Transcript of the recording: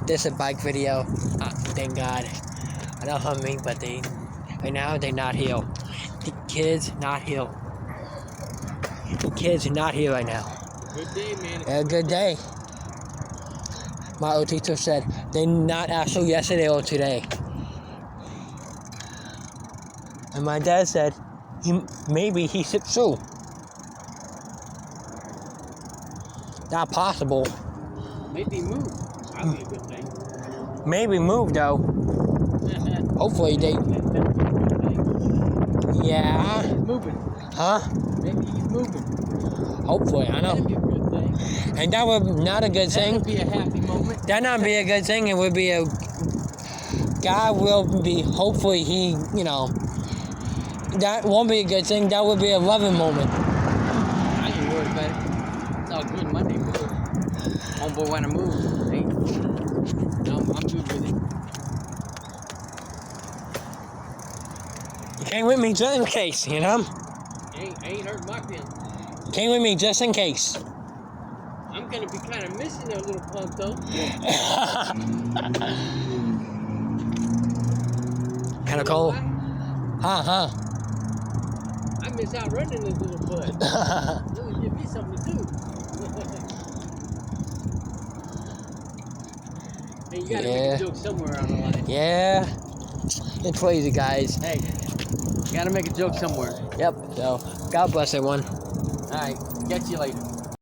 This is a bike video. Thank God. I know how I mean, but right now they're not here. The kids not here. The kids are not here right now. Good day, man. A good day. My old teacher said they not actually yesterday or today. And my dad said maybe he slipped through. Not possible. Maybe move. That'd be a good thing. Maybe move though. Hopefully they. Yeah. Maybe he's moving. Huh? Maybe he's moving. Hopefully, I know. That'd be a good thing. And that would not a good thing. That'd be a happy moment. That not be a good thing. It would be a. God will be. Hopefully he. That won't be a good thing. That would be a loving moment. I ain't worried about it. It's all good Monday, boy. Homeboy wanna move. Hey. I'm good with it. You came with me just in case, I ain't hurt my feelings. Came with me just in case. I'm gonna be kind of missing that little punk though. Kind of cold. Huh? I miss out running this little butt. It'll give me something to do. Hey, you gotta make a joke somewhere on the line. Yeah. It's crazy, guys. Hey, you gotta make a joke somewhere. Yep. So, God bless everyone. All right, catch you later.